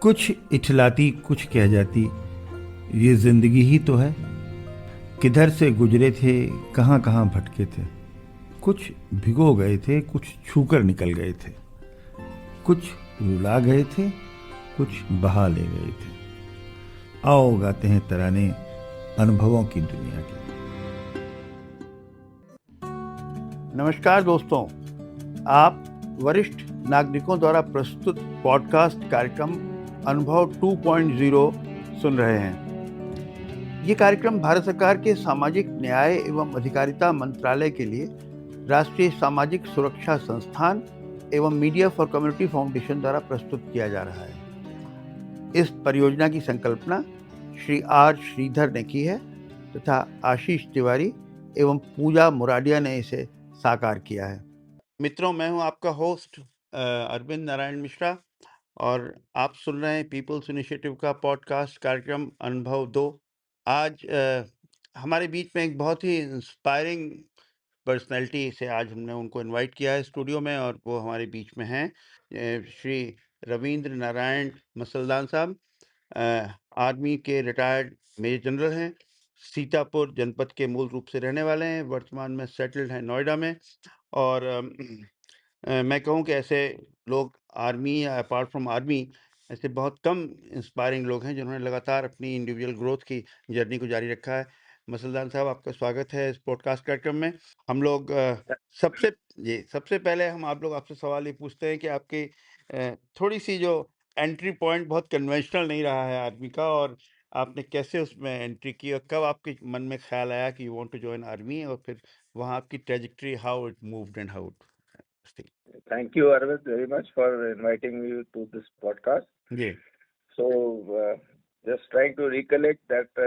कुछ इठलाती कुछ कह जाती, ये जिंदगी ही तो है। किधर से गुजरे थे, कहाँ कहाँ भटके थे। कुछ भिगो गए थे, कुछ छूकर निकल गए थे। कुछ रुला गए थे, कुछ बहा ले गए थे। आओ गाते हैं तराने अनुभवों की दुनिया के। नमस्कार दोस्तों, आप वरिष्ठ नागरिकों द्वारा प्रस्तुत पॉडकास्ट कार्यक्रम अनुभव 2.0 सुन रहे हैं। ये कार्यक्रम भारत सरकार के सामाजिक न्याय एवं अधिकारिता मंत्रालय के लिए राष्ट्रीय सामाजिक सुरक्षा संस्थान एवं मीडिया फॉर कम्युनिटी फाउंडेशन द्वारा प्रस्तुत किया जा रहा है। इस परियोजना की संकल्पना श्री आर श्रीधर ने की है तथा आशीष तिवारी एवं पूजा मुराडिया ने इसे साकार किया है। मित्रों, मैं हूं आपका होस्ट अरविंद नारायण मिश्रा और आप सुन रहे हैं पीपल्स इनिशिएटिव का पॉडकास्ट कार्यक्रम अनुभव 2। आज हमारे बीच में एक बहुत ही इंस्पायरिंग पर्सनैलिटी से आज हमने उनको इनवाइट किया है स्टूडियो में, और वो हमारे बीच में हैं श्री रविंद्र नारायण मसलदान साहब। आर्मी के रिटायर्ड मेजर जनरल हैं, सीतापुर जनपद के मूल रूप से रहने वाले हैं, वर्तमान में सेटल्ड हैं नोएडा में। और मैं कहूँ कि ऐसे लोग आर्मी या अपार्ट फ्रॉम आर्मी ऐसे बहुत कम इंस्पायरिंग लोग हैं जिन्होंने लगातार अपनी इंडिविजुअल ग्रोथ की जर्नी को जारी रखा है। मसलदान साहब, आपका स्वागत है इस पॉडकास्ट कार्यक्रम में। हम लोग सबसे पहले हम आप लोग आपसे सवाल ये पूछते हैं कि आपकी थोड़ी सी जो एंट्री पॉइंट बहुत कन्वेंशनल नहीं रहा है आर्मी का, और आपने कैसे उसमें एंट्री की और कब आपके मन में ख्याल आया कि you want to join army, और फिर वहाँ आपकी trajectory how it moved and how it. Thank you, Arvind, very much for inviting me to this podcast. जी So, just trying to recollect that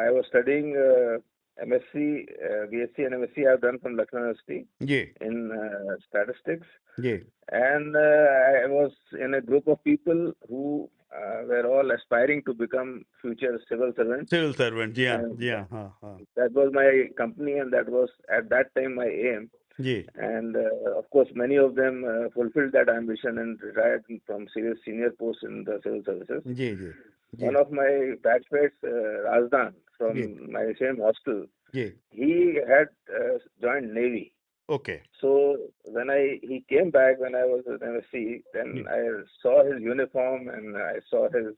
I was studying MSc, BSc and MSc I have done from Lucknow University जी in statistics. जी And I was in a group of people who were all aspiring to become future civil servants. Civil servant, जी हाँ And जी हाँ हाँ हाँ that was my company, and that was at that time my aim. जी And of course, many of them fulfilled that ambition and retired from serious senior posts in the civil services. जी जी जी One of my batchmates, Razdan, जी from my same hostel, जी he had joined Navy. Okay So when he came back when I was at MSc, then जी I saw his uniform and I saw his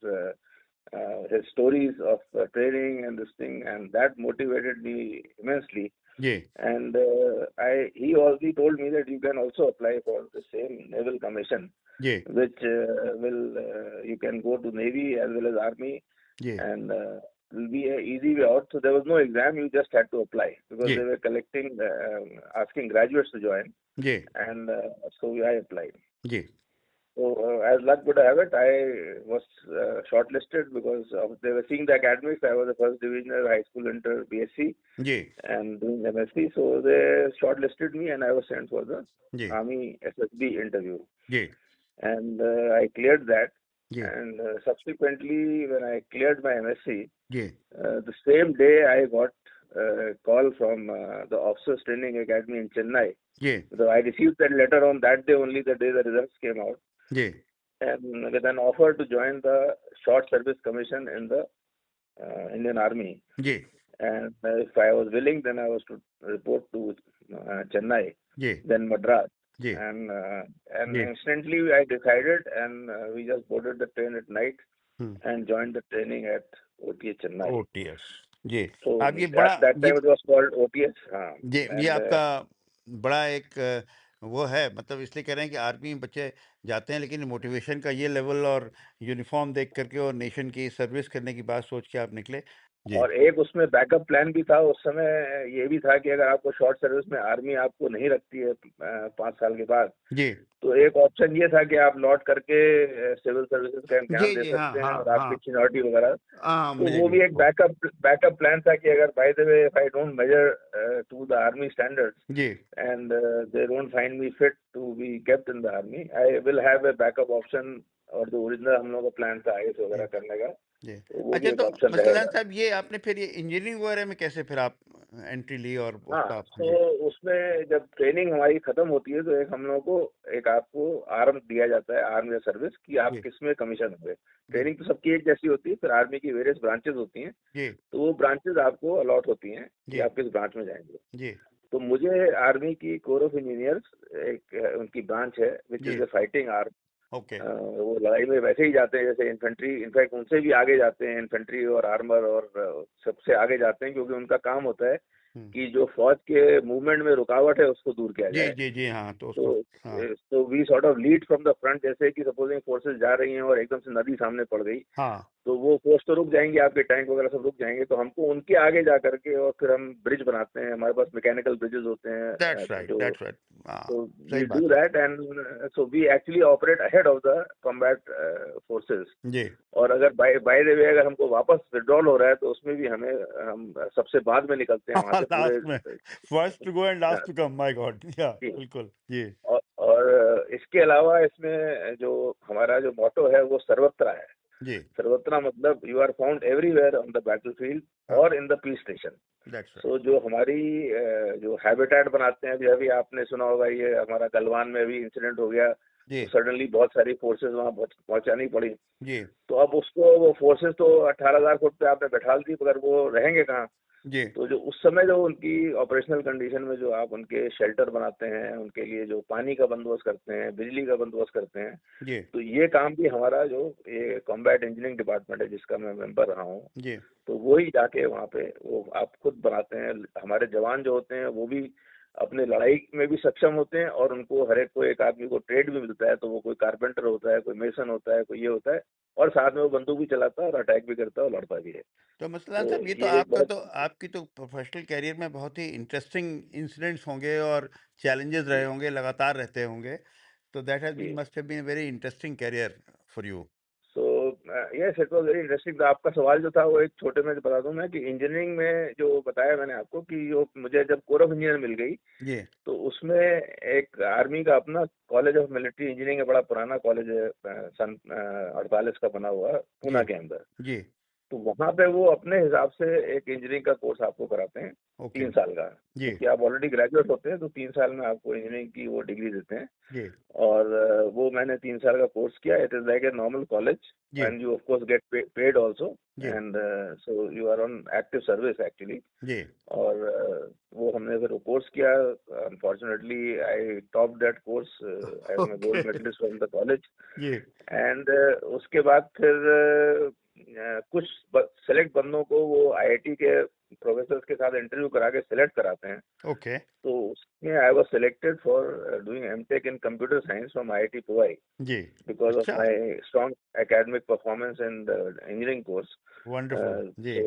stories of training and this thing, and that motivated me immensely. जी And he told me that you can also apply for the same naval commission, जी which you can go to Navy as well as Army, जी and will be an easy way out. So there was no exam; you just had to apply because जी they were asking graduates to join, जी and so I applied. जी So as luck would have it, I was shortlisted because they were seeing the academics. I was a first divisioner, high school inter, BSc, जी and doing MSc. So they shortlisted me, and I was sent for the जी Army SSB interview, जी and I cleared that. जी And subsequently, when I cleared my MSc, जी the same day I got a call from the Officers Training Academy in Chennai. जी So I received that letter on that day only, the day the results came out, जी and with an offer to join the Short Service Commission in the Indian Army. जी And if I was willing, then I was to report to Chennai, जी then Madras. जी And जी instantly I decided, and we just boarded the train at night and joined the training at OTS Chennai. OTS जी। So अब ये बड़ा at that ये time it was called OTS. ये And आपका बड़ा एक वो है, मतलब इसलिए कह रहे हैं कि आर्मी में बच्चे जाते हैं लेकिन मोटिवेशन का ये लेवल और यूनिफॉर्म देख करके और नेशन की सर्विस करने की बात सोच के आप निकले। जी और एक उसमें बैकअप प्लान भी था उस समय, ये भी था कि अगर आपको शॉर्ट सर्विस में आर्मी आपको नहीं रखती है 5 साल के बाद, जी तो एक ऑप्शन ये था कि आप लौट करके सिविल सर्विसेज का इम्तिहान जी दे जी हाँ सकते हैं हाँ और हाँ आपकी सीनियरिटी वगैरह। हाँ तो मुझे वो भी भी एक बैकअप प्लान था कि अगर by the way if I don't measure to the army standards जी and they don't find me fit to be kept in the army, I will have a backup option और जो original हम लोगों का plan था IAS वगैरह जी करने का, जी। तो वो भी अच्छा, एक तो ऑप्शन मसलन रहेगा। साहब ये आपने फिर ये इंजीनियरिंग वगैरह में कैसे फिर आप एंट्री ली और हाँ, उसका तो जी उसमें जब ट्रेनिंग हमारी खत्म होती है तो एक हम लोगों को एक आपको आर्म दिया जाता है, आर्म या सर्विस, कि आप जी किस में कमीशन हुए। जी ट्रेनिंग तो सबकी एक जैसी होती है, फिर आर्मी की वेरियस ब्रांचेस होती हैं, जी तो वो ब्रांचेस आपको अलॉट होती हैं कि जी आप किस ब्रांच में जाएंगे। जी तो मुझे आर्मी की कोर ऑफ इंजीनियर्स एक उनकी ब्रांच है विच जी is a fighting arm. Okay वो लड़ाई में वैसे ही जाते हैं जैसे इन्फेंट्री, इनफैक्ट उनसे भी आगे जाते हैं, इन्फेंट्री और आर्मर और सबसे आगे जाते हैं, क्योंकि उनका काम होता है हम्म, कि जो फौज के मूवमेंट में रुकावट है उसको दूर किया जी जाए। जी जी हाँ तो उसको तो हाँ तो we sort of lead from the front, जैसे कि सपोजिंग फोर्सेस जा रही हैं और एकदम से नदी सामने पड़ गई, हाँ तो वो फोर्स तो रुक जाएंगे, आपके टैंक वगैरह सब रुक जाएंगे, तो हमको उनके आगे जा करके और फिर हम ब्रिज बनाते हैं, हमारे पास मैकेनिकल ब्रिजेस होते हैं जो, दैट्स राइट हाँ so सही we do बात है that and so we actually operate ahead of the combat forces। जी और अगर बाय द वे अगर हमको वापस विड्रॉल हो रहा है तो उसमें भी हमें हम सबसे बाद में निकलते हैं वहां से पूरे। लास्ट में first to go and last to come my god या जी। बिल्कुल जी और इसके अलावा इसमें जो हमारा जो मोटो है वो सर्वत्र है। जी सर्वत्र मतलब you are found everywhere on the battlefield हाँ और in the peace station. That's right so जो हमारी जो हैबिटेट बनाते हैं, अभी अभी आपने सुना होगा ये हमारा गलवान में भी इंसिडेंट हो गया, जी तो सडनली बहुत सारी फोर्सेस वहाँ पहुंचानी पड़ी। जी तो अब उसको वो फोर्सेस तो 18,000 फुट पे आपने बैठा दी, मगर वो रहेंगे कहाँ? जी तो जो उस समय जो उनकी ऑपरेशनल कंडीशन में जो आप उनके शेल्टर बनाते हैं, उनके लिए जो पानी का बंदोबस्त करते हैं, बिजली का बंदोबस्त करते हैं, जी तो ये काम भी हमारा जो ये कॉम्बैट इंजीनियरिंग डिपार्टमेंट है जिसका मैं मेंबर रहा हूँ, जी तो वो ही जाके वहाँ पे वो आप खुद बनाते हैं। हमारे जवान जो होते हैं वो भी अपने लड़ाई में भी सक्षम होते हैं, और उनको हर एक को एक आदमी को ट्रेड भी मिलता है, तो वो कोई कारपेंटर होता है, कोई मेसन होता है, कोई ये होता है, और साथ में वो बंदूक भी चलाता है और अटैक भी करता है और लड़ता भी है। तो मसलन तो साहब ये ये एक बड़ा तो आपकी तो प्रोफेशनल कैरियर में बहुत ही इंटरेस्टिंग इंसिडेंट्स होंगे और चैलेंजेस रहे जी होंगे लगातार रहते होंगे तो दैट हैज बीन जी। Must have been very interesting career for you so yes, it was very interesting. आपका सवाल जो था वो एक छोटे में बता दूं मैं, कि इंजीनियरिंग में जो बताया मैंने आपको कि जो मुझे जब कोर ऑफ इंजीनियर मिल गई, जी तो उसमें एक आर्मी का अपना कॉलेज ऑफ मिलिट्री इंजीनियरिंग है, बड़ा पुराना कॉलेज है, सन 48 का बना हुआ, जी पूना के अंदर। जी तो वहाँ पे वो अपने हिसाब से एक इंजीनियरिंग का कोर्स आपको कराते हैं, ओके 3 साल का, जी क्योंकि आप ऑलरेडी ग्रेजुएट होते हैं, तो 3 साल में आपको इंजीनियरिंग की वो डिग्री देते हैं। जी और वो मैंने 3 साल का कोर्स किया। It is like a normal college जी and you of course get paid also, जी and so you are on active service actually. जी और वो हमने फिर कोर्स किया। Unfortunately I top that course, I am a okay gold medallist from the college. जी and उसके बाद फिर कुछ सेलेक्ट बंदों को वो आईआईटी के प्रोफेसर के साथ इंटरव्यू करा के सिलेक्ट कराते हैं। ओके तो उसमें I was selected for doing MTech in computer science from IIT Powai, जी because of अच्छा my strong academic performance in the engineering course. Wonderful जी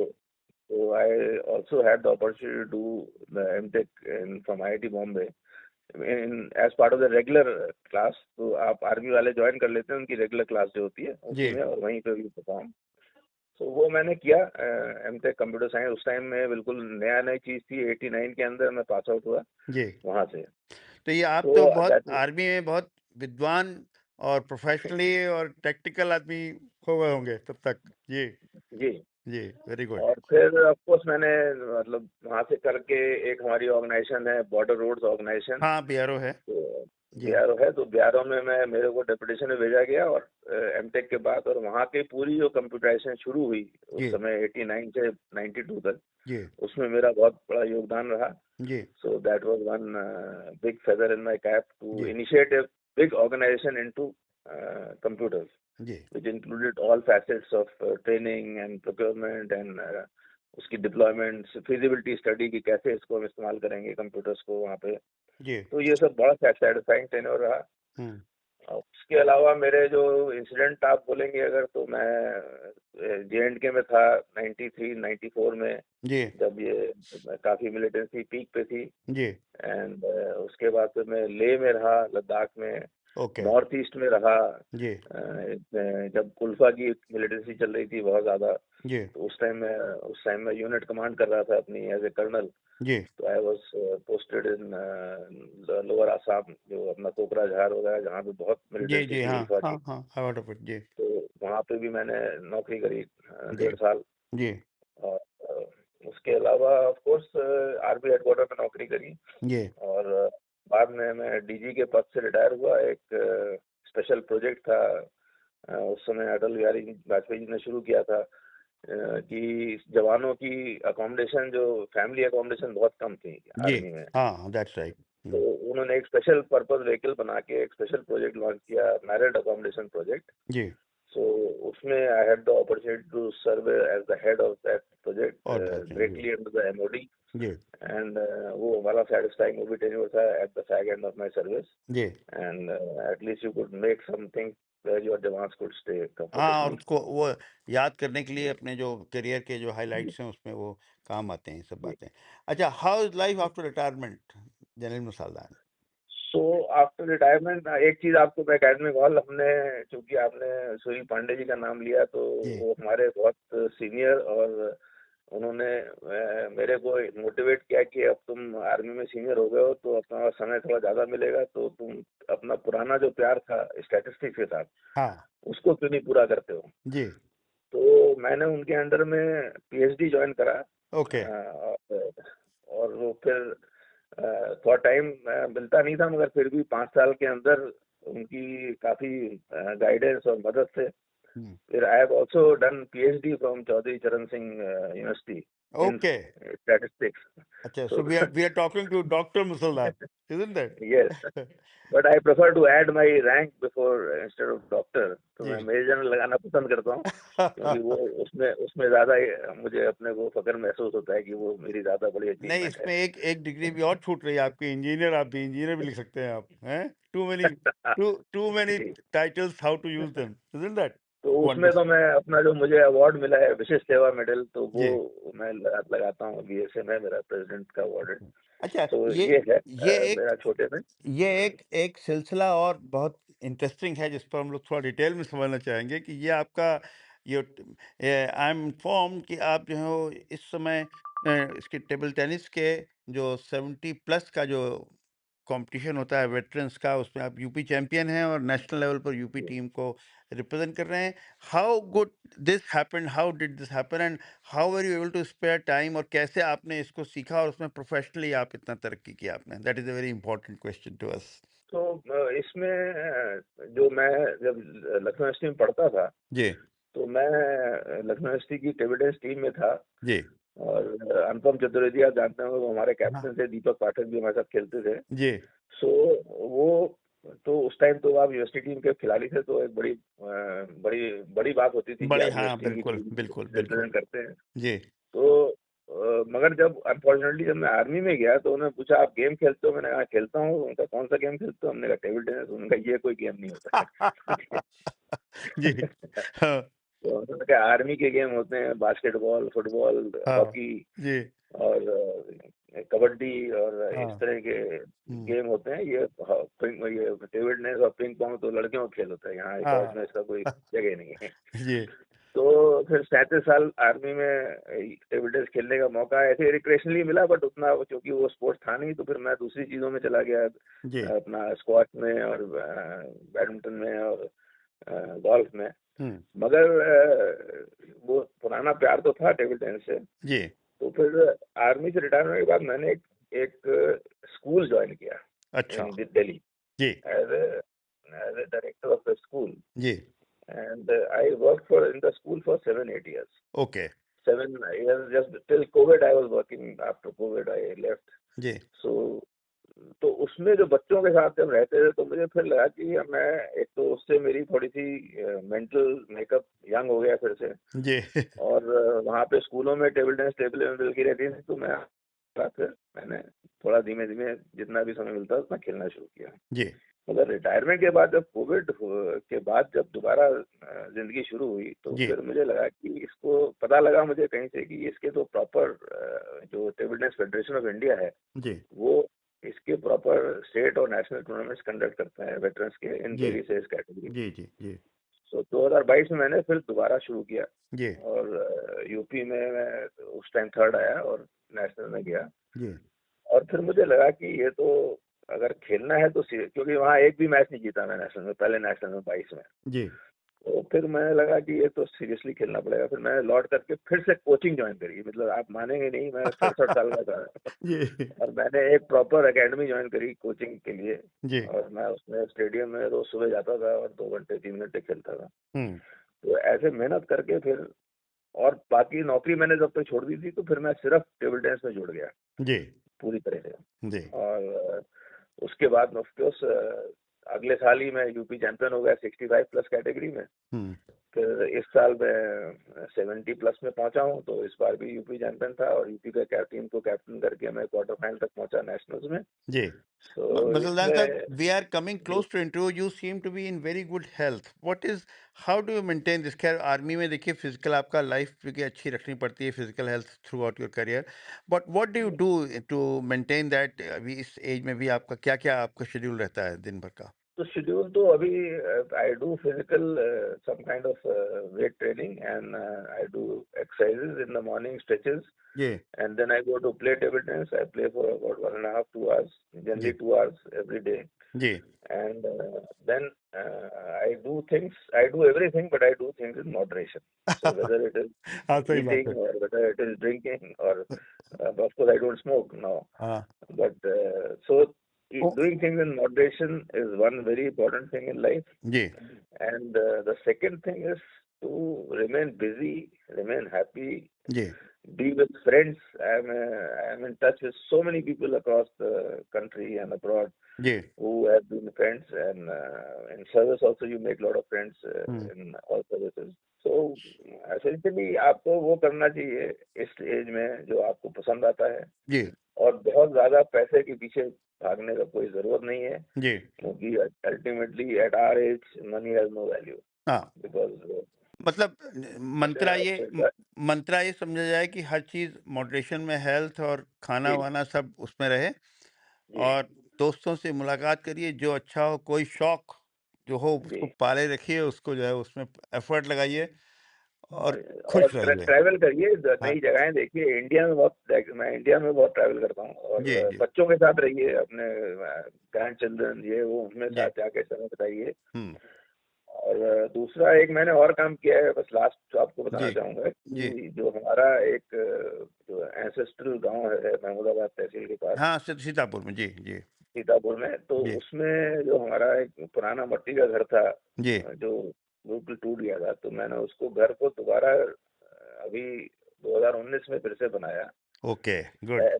So, I also had the opportunity to do the MTech from IIT Bombay in as part of the regular class। तो आप army वाले join कर लेते हैं, उनकी regular class जो होती है जी उसी में, और वहीं पे भी परफॉर्म। तो वो मैंने किया एमटेक कंप्यूटर साइंस। उस टाइम में बिल्कुल नया नई चीज़ थी, 89 के अंदर मैं पास आउट हुआ जी वहाँ से। तो ये आप तो तो बहुत दैट आर्मी में बहुत विद्वान और प्रोफेशनली और टेक्निकल आदमी हो गए होंगे तब तक जी जी। जी वेरी गुड और फिर ऑफ कोर्स मैंने मतलब वहाँ से करके एक हमारी ऑर्गेनाइजेशन है, बॉर्डर रोड्स ऑर्गेनाइजेशन, हाँ बीआरओ है तो जी बीआरओ है। तो बीआरओ में मैं मेरे को डेपुटेशन में भेजा गया, और एमटेक के बाद, और वहाँ की पूरी जो कंप्यूटराइजेशन शुरू हुई उस जी समय 89 से 92 तक, जी उसमें मेरा बहुत बड़ा योगदान रहा। जी so that was one big feather in my cap to जी initiate a big organisation into computers, जी which included all facets of training and procurement and उसकी डिप्लॉयमेंट, फिजिबिलिटी स्टडी की कैसे इसको हम इस्तेमाल करेंगे कंप्यूटर्स को वहाँ पे। जी तो ये सब बड़ा सेटिस्फाइंग टेन्योर रहा। हम्म और उसके अलावा मेरे जो इंसिडेंट आप बोलेंगे अगर, तो मैं जे.एंड.के में था 93 94 में, जी जब ये काफ़ी मिलिटेंसी पीक पे थी। जी एंड उसके बाद फिर मैं लेह में रहा, लद्दाख में। ओके। नॉर्थ ईस्ट में रहा। जी। जब कुल्फा की मिलिटेंसी चल रही थी बहुत ज्यादा, जी। तो उस टाइम मैं यूनिट कमांड कर रहा था अपनी एज ए कर्नल। जी। तो I was posted in lower Assam, जो अपना कोकराझार वगैरह, जहाँ पे बहुत जी। मिलिटेंसी जी। थी हाँ उल्फा हाँ की। हाँ, आई हर्ड ऑफ इट। जी। तो वहाँ पे भी मैंने नौकरी करी जी। 1.5 साल। जी। और उसके अलावा ऑफ कोर्स आर्मी हेडक्वार्टर में नौकरी करी। जी। और बाद में मैं डीजी के पद से रिटायर हुआ। एक स्पेशल प्रोजेक्ट था, उस समय अटल बिहारी वाजपेयी जी ने शुरू किया था, कि जवानों की अकोमोडेशन, जो फैमिली अकोमोडेशन बहुत कम थी जी। आर्मी में। हाँ, दैट्स राइट। तो उन्होंने एक स्पेशल पर्पस व्हीकल बना के एक स्पेशल प्रोजेक्ट लॉन्च किया, मैरिड अकोमोडेशन प्रोजेक्ट। जी। So उसमें I had the opportunity to serve as the head of that project और दैट्स जी। directly under the MOD, जी। and वो हमारा satisfying वो भी tenure था at the fag end of my service, ji. and at least you could make something where your jawans could stay हाँ, और comfortably. उसको वो याद करने के लिए जी, अपने जो करियर के जो जी, हाइलाइट्स हैं उसमें वो काम आते हैं ये सब जी, बातें। अच्छा, हाउ इज लाइफ जी। After retirement, general Masaldan? So after retirement एक चीज आपको मैं अकेडमिक हॉल, हमने, चूंकि आपने सुनील पांडे जी का नाम लिया, तो जी। वो हमारे बहुत सीनियर, और उन्होंने मेरे को मोटिवेट किया कि अब तुम आर्मी में सीनियर हो गए हो, तो अपना समय थोड़ा ज्यादा मिलेगा, तो तुम अपना पुराना जो प्यार था स्टैटिस्टिक्स के साथ, हाँ। उसको क्यों नहीं पूरा करते हो। जी। तो मैंने उनके अंडर में पीएचडी ज्वाइन करा। ओके। और वो फिर थोड़ा टाइम मिलता नहीं था, मगर फिर भी 5 साल के अंदर उनकी काफी गाइडेंस और मदद से हम्म। फिर I have also done PhD from Chaudhary Charan Singh university in okay. Statistics. अच्छा, so so we are talking to doctor Musalman, isn't yes, that? But I prefer to add my rank before instead of doctor. तो जी। मैं major general लगाना पसंद करता हूँ, क्योंकि वो उसमें उसमें ज्यादा मुझे अपने को फख्र महसूस होता है कि वो मेरी ज्यादा बड़ी नहीं, अचीवमेंट है। इसमें एक एक डिग्री भी और छूट रही है आपकी, इंजीनियर, आप भी इंजीनियर भी लिख सकते हैं आप, हैं? टू मेनी जी। Titles, how to use them, isn't that तो उसमें तो वंडरफुल? मैं अपना जो मुझे अवार्ड मिला है विशिष्ट सेवा मेडल, तो वो जी। मैं लगाता हूँ। बीएसए में मेरा प्रेसिडेंट का अवार्ड है। अच्छा, तो ये ये है ये एक मेरा छोटे में। ये एक एक सिलसिला और बहुत इंटरेस्टिंग है जिस पर हम लोग थोड़ा डिटेल में समझना चाहेंगे कि ये आपका ये आई एम इन्फॉर्म कि आप जो है वो इस समय इसके टेबल टेनिस के जो 70+ का जो कंपटीशन होता है वेटरन्स का, उसमें आप यूपी चैंपियन हैं और नेशनल लेवल पर यूपी जी। टीम को रिप्रेजेंट कर रहे हैं। How good this happened, how did this happen, and how were you able to spare time, और कैसे आपने इसको सीखा और उसमें प्रोफेशनली आप इतना तरक्की किया आपने? That is a very important question to us. तो इसमें जो मैं जब लखनऊ यूनिवर्सिटी में पढ़ता था, जी। तो मैं लखनऊ यूनिवर्सिटी की टेबल टेनिस टीम में था। जी। और अनुपम चतुर्वेदी आप जानते होंगे, वो हमारे हाँ। कैप्टन थे। दीपक पाठक भी हमारे साथ खेलते थे। जी। सो वो, तो उस टाइम तो आप यूनिवर्सिटी टीम के खिलाड़ी थे, तो एक बड़ी बड़ी बात होती थी कि बड़ी, आप हाँ, यूनिवर्सिटी की बिल्कुल टीम बिल्कुल बिल्कुल। रिप्रेजेंट करते हैं। जी। तो मगर जब अनफॉर्चुनेटली जब मैं आर्मी में गया, तो उन्होंने पूछा आप गेम खेलते हो? मैंने कहा खेलता हूँ। उनका कौन सा गेम खेलते हो? हमने कहा टेबल टेनिस। उनका ये कोई गेम नहीं होता है। जी। हाँ। तो उन्होंने कहा आर्मी के गेम होते हैं बास्केटबॉल, फुटबॉल, हाँ। हॉकी, जी। और कबड्डी, और इस हाँ। तरह के हम्म। गेम होते हैं। ये टेबल टेनिस और पिंग पोंग तो लड़कियों का खेल होता है। यहाँ फौज हाँ। में इसका कोई जगह नहीं है। जी। तो फिर 37 साल आर्मी में टेबल टेनिस खेलने का मौका ऐसे रिक्रेशनली मिला, बट उतना क्योंकि वो स्पोर्ट्स था नहीं, तो फिर मैं दूसरी चीजों में चला गया, जी। अपना स्क्वाश में, और बैडमिंटन में, और गोल्फ में। हम्म। मगर वो पुराना प्यार तो था टेबल टेनिस से। जी। तो फिर आर्मी से रिटायर होने के बाद मैंने एक स्कूल ज्वाइन किया अच्छा। इन दिल्ली, जी। As a director of the school. जी। And I worked for in the school for 7-8 years. Okay. 7 years, just till COVID I was working. After COVID I left. जी। So तो उसमें जो बच्चों के साथ जब रहते थे, तो मुझे फिर लगा कि मैं, एक तो उससे मेरी थोड़ी सी मेंटल मेकअप यंग हो गया फिर से। जी। और वहाँ पे स्कूलों में टेबल टेनिस टेबल मिलती रहती थी, तो फिर मैंने थोड़ा धीमे धीमे जितना भी समय मिलता उतना खेलना शुरू किया। जी। मगर रिटायरमेंट के बाद, जब कोविड के बाद जब दोबारा जिंदगी शुरू हुई, तो जी। फिर मुझे लगा कि इसको, पता लगा मुझे कहीं से कि इसके तो प्रॉपर जो table tennis federation of India है, जी। वो इसके प्रॉपर स्टेट और नेशनल टूर्नामेंट्स कंडक्ट करते हैं वेटरन्स के इन जी वेरी एज कैटेगरी। जी जी जी तो 2022 में मैंने फिर दोबारा शुरू किया जी और यूपी में मैं उस टाइम थर्ड आया और नेशनल में गया। जी और फिर मुझे लगा कि ये तो अगर खेलना है तो क्योंकि वहाँ एक भी मैच नहीं जीता मैं नेशनल में, पहले नेशनल में 22 में। जी तो फिर मैंने लगा कि ये तो सीरियसली खेलना पड़ेगा। फिर मैंने लौट करके फिर से कोचिंग ज्वाइन करी। मतलब आप मानेंगे नहीं, मैं 67 साल का था जी और मैंने एक प्रॉपर एकेडमी ज्वाइन करी कोचिंग के लिए। जी और मैं उसमें स्टेडियम में रोज सुबह जाता था और 2 घंटे 3 घंटे खेलता था। हम्म तो ऐसे मेहनत करके फिर, और बाकी नौकरी मैंने जब तक छोड़ दी थी तो फिर मैं सिर्फ टेबल टेनिस में जुड़ गया जी पूरी तरह से। जी और उसके बाद ऑफकोर्स अगले साल ही मैं यूपी चैंपियन हो गया 65 प्लस कैटेगरी में। हम्म फिर इस साल मैं 70 प्लस में पहुंचा हूं, तो इस बार भी यूपी चैंपियन था और यूपी का टीम को कैप्टन करके मैं क्वार्टर फाइनल तक पहुंचा नेशनल्स में। जी तो Masaldan sir, इसमें we are coming close to interview. You seem to be in very good health. What is, how do you maintain this? खैर आर्मी में देखिए फिजिकल आपका लाइफ की अच्छी रखनी पड़ती है, physical health throughout your career, but what do you do to maintain that? अभी इस एज में भी आपका क्या क्या आपका शेड्यूल रहता है दिन भर का? तो शेड्यूल तो अभी I do physical some kind of weight training and I do exercises in the morning, stretches, जी and then I go to play table tennis. I play for about 1.5 2 hours, generally जी 2 hours every day. जी And then I do things, I do everything, but I do things in moderation. So whether it is हाँ सही बात eating है। or whether it is drinking or of course I don't smoke now. हाँ But so O doing things in moderation is one very important thing in life. Ji And the second thing is to remain busy, remain happy, ji be with friends. I'm in touch with so many people across the country and abroad ji who have been friends, and in service also you make a lot of friends in all services. So essentially आपको वो करना चाहिए इस as में जो आपको पसंद आता है, जी और बहुत ज्यादा पैसे के पीछे भागने का कोई जरूरत नहीं है, जी क्योंकि ultimately at our age money has no value. हाँ बिकॉज मतलब मंत्रा ये पैसा, मंत्रा ये समझा जाए कि हर चीज मॉडरेशन में, हेल्थ और खाना जी वाना सब उसमें रहे, जी और दोस्तों से मुलाकात करिए, जो अच्छा हो, कोई शौक जो हो जी। उसको पाले रखिए, उसको जो है उसमें एफर्ट लगाइए और और खुश रहिए। ट्रैवल करिए, हाँ नई जगहें देखिए। इंडिया में बहुत, मैं इंडिया में बहुत ट्रैवल करता हूँ, जी और जी बच्चों के साथ रहिए, अपने ग्रैंड चिल्ड्रन ये वो, उनमें जी साथ जाके समय बिताइए। हम्म और दूसरा एक मैंने और काम किया है, बस लास्ट जो आपको बताना जी चाहूंगा जी कि जो हमारा एक जो एंसेस्ट्रल गांव है महमूदाबाद तहसील के पास हाँ सीतापुर में जी जी सीतापुर में, तो जी उसमें जो हमारा एक पुराना मट्टी का घर था जी जो बिल्कुल टूट गया था, तो मैंने उसको घर को दोबारा अभी 2019 में फिर से बनाया ओके गुड है।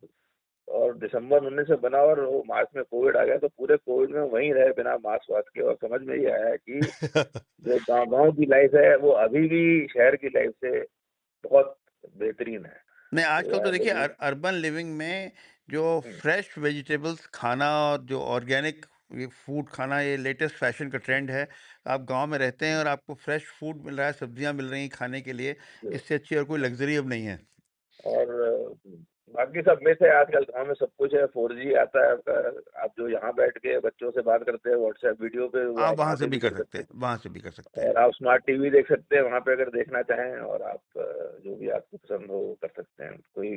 और दिसंबर 19 में बना, और वो मार्च में कोविड आ गया, तो पूरे कोविड में वहीं रहे बिना मास्क वास्क के, और समझ में ये आया कि जो गांव की लाइफ है वो अभी भी शहर की लाइफ से बहुत बेहतरीन है। नहीं तो आजकल तो आई देखिए रियली, अर्बन लिविंग में जो फ्रेश वेजिटेबल्स खाना और जो ऑर्गेनिक ये फूड खाना, ये लेटेस्ट फैशन का ट्रेंड है। आप गांव में रहते हैं और आपको फ्रेश फूड मिल रहा है, सब्जियां मिल रही हैं खाने के लिए, इससे अच्छी और कोई लग्जरी अब नहीं है। और बाकी सब में से आजकल गाँव में सब कुछ है, 4G आता है आपका। आप जो यहाँ बैठ के बच्चों से बात करते हैं व्हाट्सएप वीडियो पे, वो आप आप वहां वहाँ से पे भी भी कर कर सकते सकते हैं, हैं। वहां से भी कर सकते हैं और आप स्मार्ट टीवी देख सकते हैं वहाँ पे अगर देखना चाहें, और आप जो भी आपको पसंद हो वो कर सकते हैं। कोई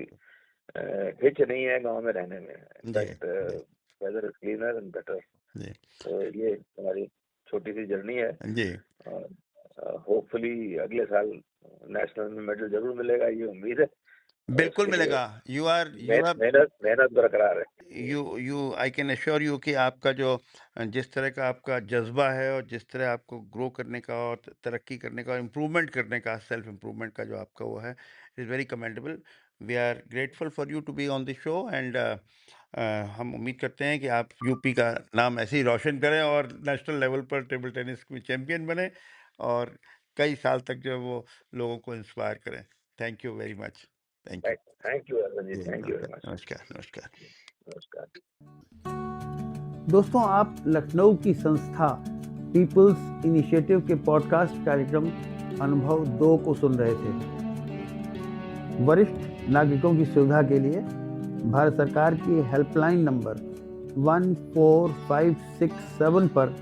हिच नहीं है गांव में रहने में। जी इनफैक्ट जी weather is cleaner and better. जी तो ये हमारी छोटी सी जर्नी है, जी और होपफुली अगले साल नेशनल में मेडल जरूर मिलेगा, ये उम्मीद है। और बिल्कुल उसके लिए मिलेगा। यू आर मेहनत मेहनत बरकरार है। You I can assure you कि आपका जो जिस तरह का आपका जज्बा है और जिस तरह आपको ग्रो करने का और तरक्की करने का और इम्प्रूवमेंट करने का, सेल्फ इम्प्रूवमेंट का जो आपका वो है, is very commendable. We are grateful for you to be on the show, and हम उम्मीद करते हैं कि आप यूपी का नाम ऐसे ही रोशन करें और नेशनल लेवल पर टेबल टेनिस में चैंपियन बने और कई साल तक जो है वो लोगों को इंस्पायर करें। Thank you very much. Thank you. Thank you Arvind ji, जी थैंक यू वेरी नमस्कार मच। नमस्कार नमस्कार। नमस्कार। दोस्तों, आप लखनऊ की संस्था पीपल्स इनिशिएटिव के पॉडकास्ट कार्यक्रम अनुभव 2 को सुन रहे थे। वरिष्ठ नागरिकों की सुविधा के लिए भारत सरकार की हेल्पलाइन नंबर 1456 पर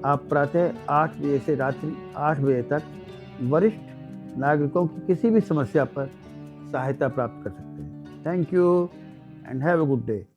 आप प्रातः 8 बजे से रात्रि 8 बजे तक वरिष्ठ नागरिकों की किसी भी समस्या पर सहायता प्राप्त कर सकते हैं। Thank you and have a good day.